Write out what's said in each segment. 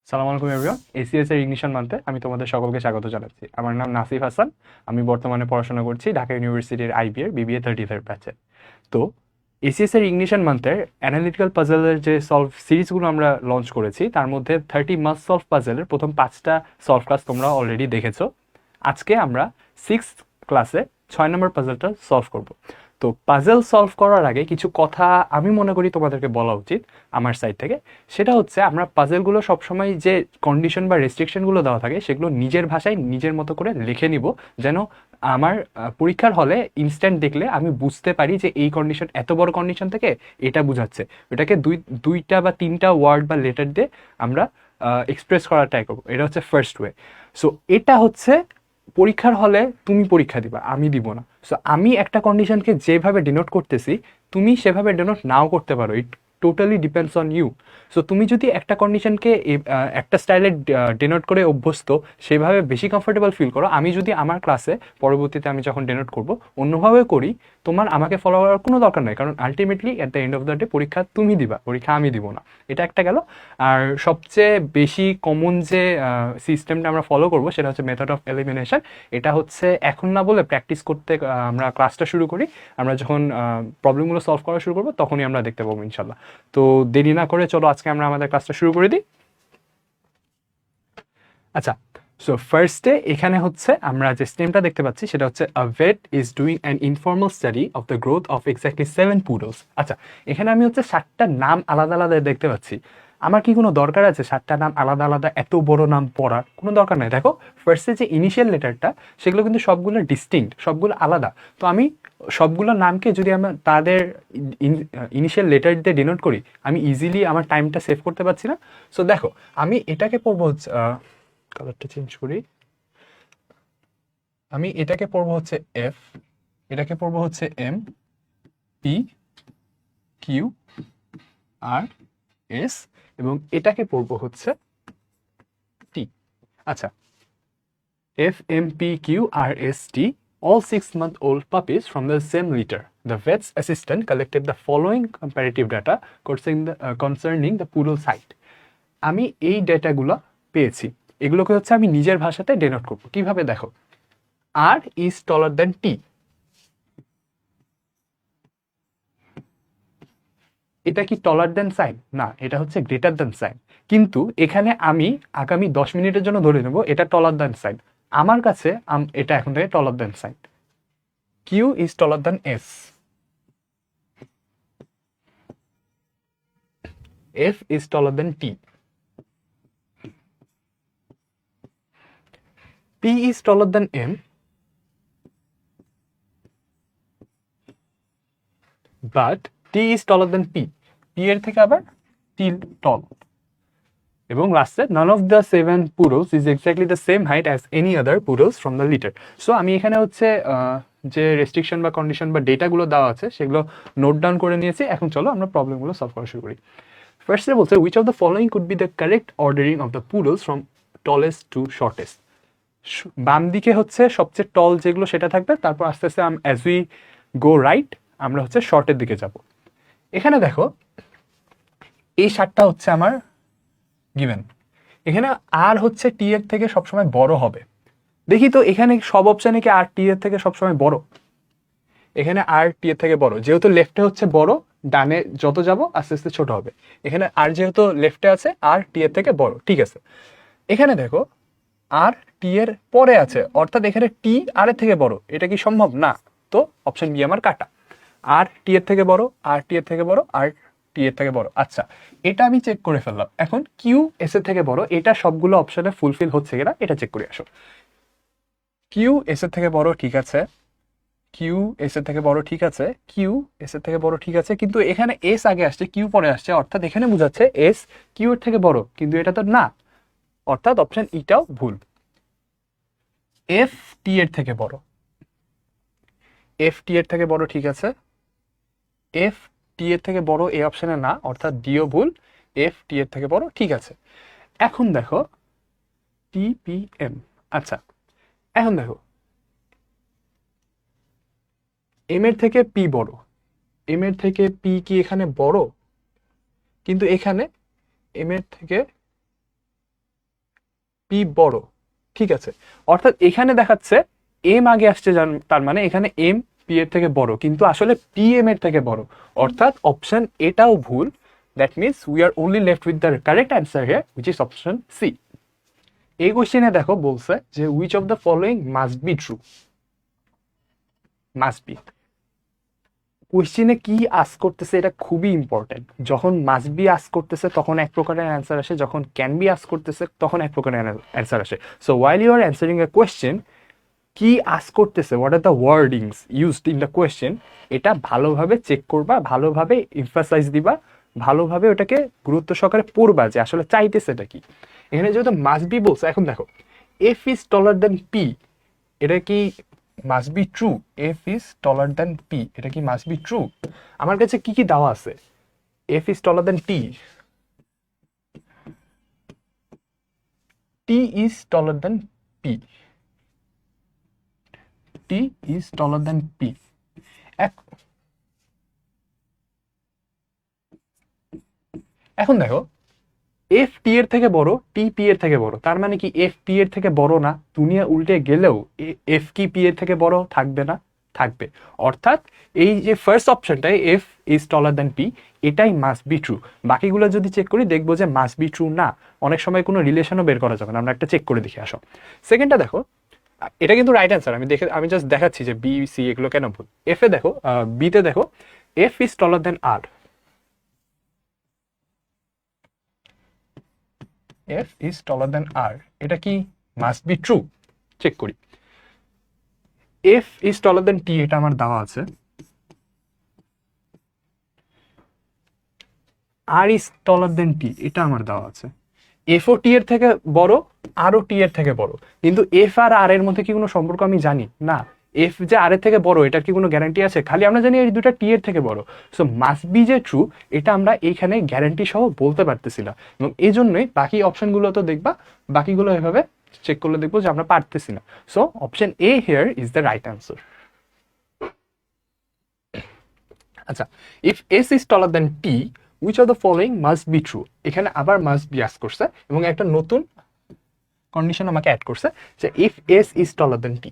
সালাম আলাইকুম everyone. ACS এর ইগনিশন মান্থে আমি তোমাদের সকলকে স্বাগত জানাচ্ছি। আমার নাম নাসিফ হাসান। আমি বর্তমানে পড়াশোনা করছি ঢাকা ইউনিভার্সিটির আইবিএর বিবিএ 35 ব্যাচে। তো এসিএস এর ইগনিশন মান্থের অ্যানালিটিক্যাল পাজেলের যে সলভ সিরিজগুলো আমরা লঞ্চ করেছি তার মধ্যে 30 মাস্ট সলভ পাজেলের প্রথম 5টা সলভ ক্লাস তোমরা অলরেডি দেখেছো। আজকে আমরা 6th ক্লাসে 6 নম্বর পাজেলটা সলভ করব। তো পাজেল সলভ করার আগে কিছু কথা আমি মনে করি তোমাদেরকে বলা উচিত আমার সাইড থেকে। সেটা হচ্ছে আমরা পাজেলগুলো সবসময় যে কন্ডিশন বা রেস্ট্রিকশনগুলো দেওয়া থাকে সেগুলো নিজের ভাষায় নিজের মতো করে লিখে নিব, যেন আমার পরীক্ষার হলে ইনস্ট্যান্ট দেখলে আমি বুঝতে পারি যে এই কন্ডিশন এত বড় কন্ডিশন থেকে এটা বুঝাচ্ছে। এটাকে দুইটা বা তিনটা ওয়ার্ড বা লেটার দিয়ে আমরা এক্সপ্রেস করার ট্রাই করবো। এটা হচ্ছে ফার্স্ট ওয়ে। সো এটা হচ্ছে পরীক্ষার হলে তুমি পরীক্ষা দিবা, আমি দিব না। সো আমি একটা কন্ডিশনকে যেভাবে ডিনোট করতেছি তুমি সেভাবে ডিনোট নাও করতে পারো। It totally depends on you. So তুমি যদি একটা কন্ডিশনকে একটা স্টাইলে ডিনোট করে অভ্যস্ত, সেভাবে বেশি কমফোর্টেবল ফিল করো। আমি যদি আমার ক্লাসে পরবর্তীতে আমি যখন ডিনোট করব অন্যভাবে করি, তোমার আমাকে ফলো করার কোনো দরকার নেই, কারণ ultimately at the end of the day পরীক্ষা তুমি দিবা, পরীক্ষা আমি দিব না। এটা একটা গেল। আর সবচেয়ে বেশি কমন যে সিস্টেমটা আমরা ফলো করব সেটা হচ্ছে মেথড অফ এলিমিনেশন। এটা হচ্ছে এখন না বলে প্র্যাকটিস করতে আমরা ক্লাসটা শুরু করি। আমরা যখন প্রবলেমগুলো সলভ করা শুরু করবো তখনই আমরা দেখতে পাবো ইনশাল্লাহ। তো দেরি না করে চলো আজকে আমরা আমাদের ক্লাসটা শুরু করে দিই। আচ্ছা, সো ফার্স্টে এখানে হচ্ছে আমরা যে স্টেমটা দেখতে পাচ্ছি সেটা হচ্ছে a vet is doing an informal study of the growth of exactly 7 poodles. আচ্ছা, এখানে আমি হচ্ছে 7টা নাম আলাদা আলাদা দেখতে পাচ্ছি। আমার কি কোনো দরকার আছে 7টা নাম আলাদা আলাদা এত বড় নাম পড়ার? কোনো দরকার নাই। দেখো ফার্স্টে যে ইনিশিয়াল লেটারটা সেগুলো কিন্তু সবগুলো ডিস্টিংক্ট, সবগুলো আলাদা। তো আমি সবগুলো নামকে যদি আমরা তাদের ইনিশিয়াল লেটার দিয়ে ডিনোট করি, আমি ইজিলি আমার টাইমটা সেভ করতে পারছি না? সো দেখো, আমি এটাকে পড়বো হচ্ছে কালারটা চেঞ্জ করি। আমি এটাকে পড়বো হচ্ছে এফ, এটাকে পড়বো হচ্ছে এম, পি, কিউ, আর, এস, এবং এটাকে পড়বো হচ্ছে টি। আচ্ছা, F, M, P, Q, R, S, T, all 6-month-old puppies from the same litter. The vet's assistant collected the following comparative data concerning the poodle height. আমি এই ডেটাগুলো পেয়েছি, এগুলোকে হচ্ছে আমি নিজের ভাষাতে ডেনোট করবো। কিভাবে দেখো, আর ইজ টলার দেন টি, এটা কি টলার দেন সাইন? না, এটা হচ্ছে গ্রেটার দেন সাইন। কিন্তু এখানে আমি আগামী 10 মিনিটের জন্য ধরে নেব এটা টলার দেন সাইন। আমার কাছে এটা এখন থেকে taller than sign. Q is taller than S, F is taller than T, P is taller than M, but T is taller than P, P এর থেকে আবার টি টল। এবং লাস্টে none of the 7 poodles is exactly the same height as any other poodles from the litter. So আমি এখানে হচ্ছে যে restriction বা কন্ডিশন বা ডেটাগুলো দেওয়া আছে সেগুলো নোট ডাউন করে নিয়েছি। এখন চলো আমরা প্রবলেমগুলো সলভ করা শুরু করি। ফার্স্টে বলছে which of the following could be the correct ordering of the poodles from tallest to shortest. বাম দিকে হচ্ছে সবচেয়ে টল যেগুলো সেটা থাকবে, তারপর আস্তে আস্তে অ্যাজ উই গো রাইট আমরা হচ্ছে শর্টের দিকে যাব। এখানে দেখো এই 7টা হচ্ছে আমার গিভেন। এখানে আর হচ্ছে টি এর থেকে সবসময় বড় হবে। দেখি তো এখানে সব অপশানে কি আর টি এর থেকে সবসময় বড়? এখানে আর টি এর থেকে বড়, যেহেতু লেফটে হচ্ছে বড়, ডানে যত যাব আস্তে আস্তে ছোট হবে। এখানে আর যেহেতু লেফটে আছে আর টি এর থেকে বড়, ঠিক আছে। এখানে দেখো আর টি এর পরে আছে, অর্থাৎ এখানে টি আর এর থেকে বড়, এটা কি সম্ভব? না। তো অপশন বি আমার কাটা। আর টি এর থেকে বড়, আর টি এর থেকে বড়, আর টি এর থেকে বড়। আচ্ছা, এটা আমি চেক করে ফেললাম। এখন কিউ এস এর থেকে বড়, এটা সবগুলো অপশনে ফুলফিল হচ্ছে কিনা এটা চেক করে আসো। কিউ এস এর থেকে বড়, ঠিক আছে। কিউ এস এর থেকে বড়, ঠিক আছে। কিউ এস এর থেকে বড়, ঠিক আছে। কিন্তু এখানে এস আগে আসছে, কিউ পরে আসছে, অর্থাৎ এখানে বোঝাচ্ছে এস কিউ এর থেকে বড়, কিন্তু এটা তো না, অর্থাৎ অপশন ইটাও ভুল। এফ টি এর থেকে বড়, এফ টি এর থেকে বড়, ঠিক আছে। এফ টি এর থেকে বড় এই অপশনে না, অর্থাৎ ডিও ভুল। এফ টি এর থেকে বড়, ঠিক আছে। এখন দেখো টি পি এম। আচ্ছা, এখন দেখো এম এর থেকে পি বড়, এম এর থেকে পি কি এখানে বড়? কিন্তু এখানে এম এর থেকে পি বড়, ঠিক আছে। অর্থাৎ এখানে দেখাচ্ছে এম আগে আসছে, তার মানে এখানে এম পি এর থেকে বড়, কিন্তু আসলে পি এম এর থেকে বড়। অর্থাৎ অপশন এটাও ভুল। That means we are only left with the correct answer here, which is option C. এই কোশ্চেনে দেখো বলছে যে which of the following must be true. Must be কোশ্চেনে কি আস্ক করতেছে এটা খুবই ইম্পর্টেন্ট। যখন মাস্ট বি আস্ক করতেছে তখন এক প্রকারের অ্যান্সার আসে, যখন ক্যান বি আস্ক করতেছে তখন এক প্রকারের অ্যান্সার আসে। So while you are answering a question, কি আস্ক করতেছে, what are the wordings used in the question, এটা ভালোভাবে চেক করবা, ভালোভাবে ইমফাসাইজ দিবা, ভালোভাবে ওটাকে গুরুত্ব সহকারে পড়বা যে আসলে চাইতেছে এটা কি। এখানে যেহেতু মাস্ট বি বলছে, এখন দেখো F is taller than P, এটা কি must be true? F is taller than P, এটা কি মাস্ট বি ট্রু? আমার কাছে কি কি দেওয়া আছে? F is taller than T, T is taller than P, T is taller than P. এখন দেখো এফ টি এর থেকে বড়, টি পি এর থেকে বড়, তার মানে কি এফ পি এর থেকে বড় না? দুনিয়া উল্টে গেলেও এফ কি পি এর থেকে বড় থাকবে না? থাকবে। অর্থাৎ এই যে ফার্স্ট অপশনটাই F is taller than P, এটাই মাস্ট বি ট্রু। বাকিগুলো যদি চেক করি দেখবো যে মাস্ট বি ট্রু না। অনেক সময় কোনো রিলেশনও বের করা যাবে না, আমরা একটা চেক করে দেখে আসো। সেকেন্ডটা দেখো, এটা কিন্তু রাইট অ্যান্সার, আমি জাস্ট দেখাচ্ছি যে বি সি এগুলো কেন ভুল। এফ এ দেখো, বিতে দেখো F is taller than R, F is taller than R, এটা কি মাস্ট বি ট্রু? চেক করি। F is taller than T, এটা আমার দেওয়া আছে। আর ইজ টলার দ্যান টি, এটা আমার দেওয়া আছে। এফ ও টি এর থেকে বড়, আর ও টি এর থেকে বড়, কিন্তু এফ আর আর এর মধ্যে কি কোনো সম্পর্ক আমি জানি না। এফ যে আর এর থেকে বড় এটার কি কোনো গ্যারান্টি আছে? খালি আমরা জানি এই দুটা টি এর থেকে বড়। সো মাস্ট বি যে ট্রু, এটা আমরা এইখানে গ্যারান্টি সহ বলতে পারতেছি না, এবং এই জন্যই বাকি অপশনগুলো তো দেখবা, বাকিগুলো এভাবে চেক করলে দেখবো যে আমরা পারতেছি না। So option A here is the right answer. আচ্ছা, if S is taller than T, which of the following must be true. এখানে আবার মাস্ট বি আস্ক করছে এবং একটা নতুন কন্ডিশন আমাকে অ্যাড করছে যে if S is taller than T.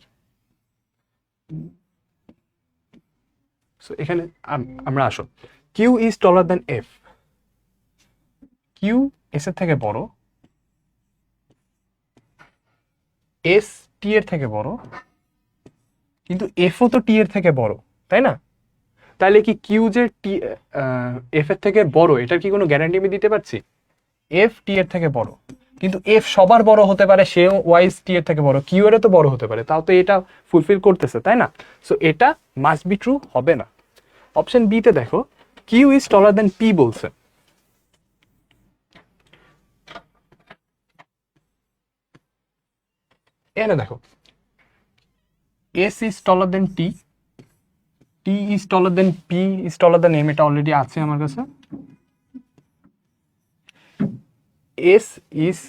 So এখানে আমরা আসো, Q is taller than F, Q S এর থেকে বড়, এস টি এর থেকে বড়, কিন্তু এফও তো টি এর থেকে বড়, তাই না? তাহলে কি কিউ যে টি এফ এর থেকে বড়, এটার কি কোনো গ্যারান্টি আমি দিতে পারছি? এফ টি এর থেকে বড়, কিন্তু এফ সবার বড় হতে পারে, সেও ওয়াইজ টি এর থেকে বড়, কিউ এর তো বড় হতে পারে, তাও তো এটা ফুলফিল করতেছে, তাই না? সো এটা মাস্ট বি ট্রু হবে না। অপশন বি তে দেখো Q is taller than P বলছে। এখানে দেখো S is taller than T, T is taller than P is taller than M, এটা অলরেডি আছে আমার কাছে। S is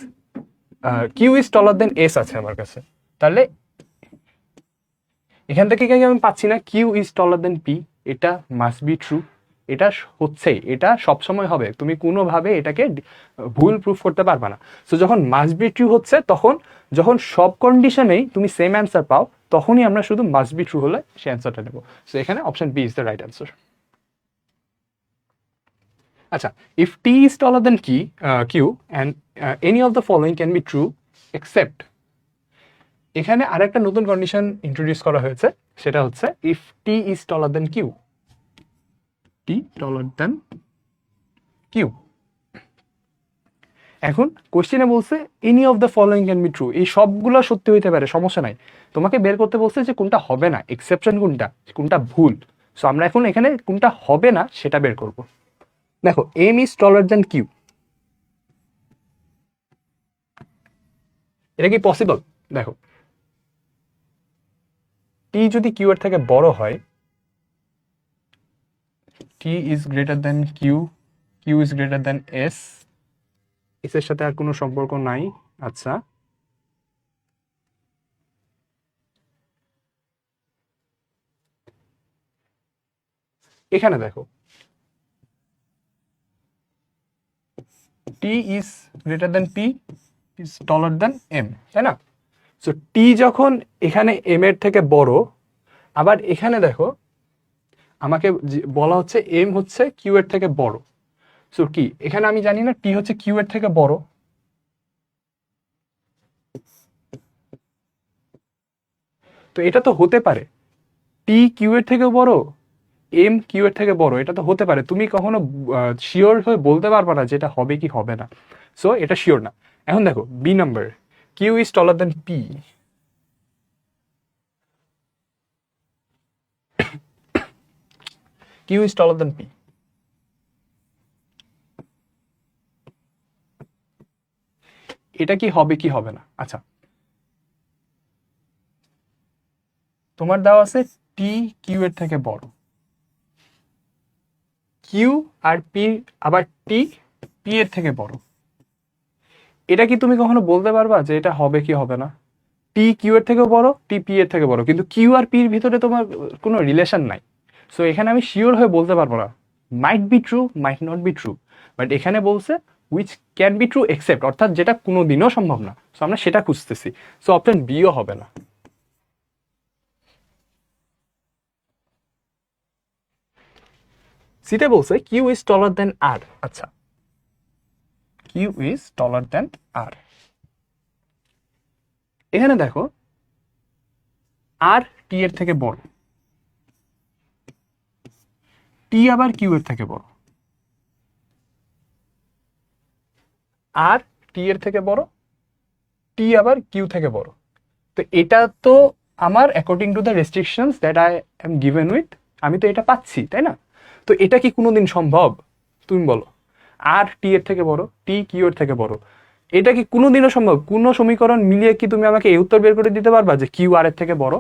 Q is taller than S আছে আমার কাছে, তাহলে এখান থেকে কি আমি পাচ্ছি না Q is taller than P, এটা মাস্ট বি ট্রু। এটা হচ্ছে, এটা সবসময় হবে, তুমি কোনোভাবে এটাকে ভুল প্রুফ করতে পারবে না। সো যখন মাস্ট বি ট্রু হচ্ছে, তখন যখন সব কন্ডিশনেই তুমি সেম অ্যান্সার পাও, তখনই আমরা শুধু মাস্ট বি ট্রু হলে সে অ্যান্সারটা নেব। সো এখানে option B is the right answer. আচ্ছা, if T is taller than Q and any of the following can be true except, এখানে আরেকটা নতুন কন্ডিশন ইন্ট্রোডিউস করা হয়েছে, সেটা হচ্ছে if T is taller than Q, T taller than Q. এখন কোশ্চেনে বলছে any of the following can be true, এই সবগুলো সত্যি হইতে পারে, সমস্যা নাই। তোমাকে বের করতে বলছে যে কোনটা হবে না, এক্সেপশন কোনটা, কোনটা ভুল। সো আমরা এখন এখানে কোনটা হবে না সেটা বের করব। দেখো M is taller than Q, এটা কি পসিবল? দেখো টি যদি কিউ এর থেকে বড় হয়, T is greater than Q, Q is greater than S, S এর সাথে আর কোনো সম্পর্ক নাই। আচ্ছা, এখানে দেখো T is greater than P, is taller than M, তাই না? সো টি যখন এখানে এম এর থেকে বড়, আবার এখানে দেখো আমাকে বলা হচ্ছে এম হচ্ছে কিউ এর থেকে বড়। সো কি এখানে আমি জানি না টি হচ্ছে কিউ এর থেকে বড়, তো এটা তো হতে পারে টি কিউ এর থেকে বড়, এম কিউ এর থেকে বড়, এটা তো হতে পারে। তুমি কখনো শিওর হয়ে বলতে পারবে না যে এটা হবে কি হবে না। সো এটা শিওর না। এখন দেখো B number, Q is taller than P. Q is taller than P. এটা কি হবে কি হবে না? আচ্ছা, তোমার দেওয়া আছে টি কিউ এর থেকে বড়, কিউ আর পি, আবার টি পি এর থেকে বড়। এটা কি তুমি কখনো বলতে পারবা যে এটা হবে কি হবে না? টি কিউ এর থেকে বড়, টি পি এর থেকে বড়, কিন্তু কিউ আর পির ভিতরে তোমার কোনো রিলেশন নাই। সো এখানে আমি শিওর হয়ে বলতে পারবো না। Might be true, might not be true, but এখানে বলছে which can be true except, অর্থাৎ যেটা কোনোদিনও সম্ভব না। সো আমরা সেটা খুঁজতেছি। সো অপশন বিও হবে না। সিতে বলছে কিউ ইজ টলার দেন আর। আচ্ছা, কিউ ইজ টলার দেন আর। এখানে দেখো আর টি এর থেকে বড়, টি আবার কিউ এর থেকে বড়, আর টি এর থেকে বড়, টি আবার কিউ থেকে বড়। তো এটা তো আমার according to the restrictions that I am given with, আমি তো এটা পাচ্ছি, তাই না? তো এটা কি কোনোদিন সম্ভব? তুমি বলো। আর টি এর থেকে বড়, টি কিউ এর থেকে বড়, এটা কি কোনোদিনও সম্ভব? কোনো সমীকরণ মিলিয়ে কি তুমি আমাকে এই উত্তর বের করে দিতে পারবা যে কিউ আর এর থেকে বড়?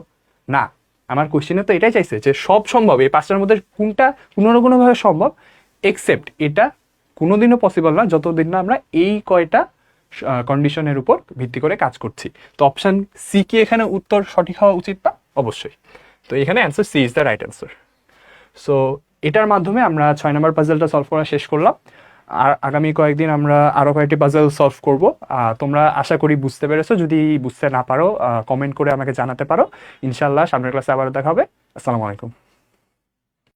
না। আমার কোশ্চেনে তো এটাই চাইছে যে সব সম্ভব, এই পাঁচটার মধ্যে কোনটা কোনো না কোনোভাবে সম্ভব, এক্সেপ্ট এটা কোনোদিনও পসিবল না যতদিন না আমরা এই কয়টা কন্ডিশনের উপর ভিত্তি করে কাজ করছি। তো অপশন সি কি এখানে উত্তর সঠিক হওয়া উচিত না? অবশ্যই। তো এখানে answer C is the right answer. So এটার মাধ্যমে আমরা 6 নম্বর পাজলটা সলভ করা শেষ করলাম। আর আগামী কয়েকদিন আমরা আরও কয়েকটি পাজল সলভ করব। তোমরা আশা করি বুঝতে পেরেছো। যদি বুঝতে না পারো কমেন্ট করে আমাকে জানাতে পারো। ইনশাল্লাহ সামনের ক্লাসে আবার দেখা হবে। আসসালামু আলাইকুম।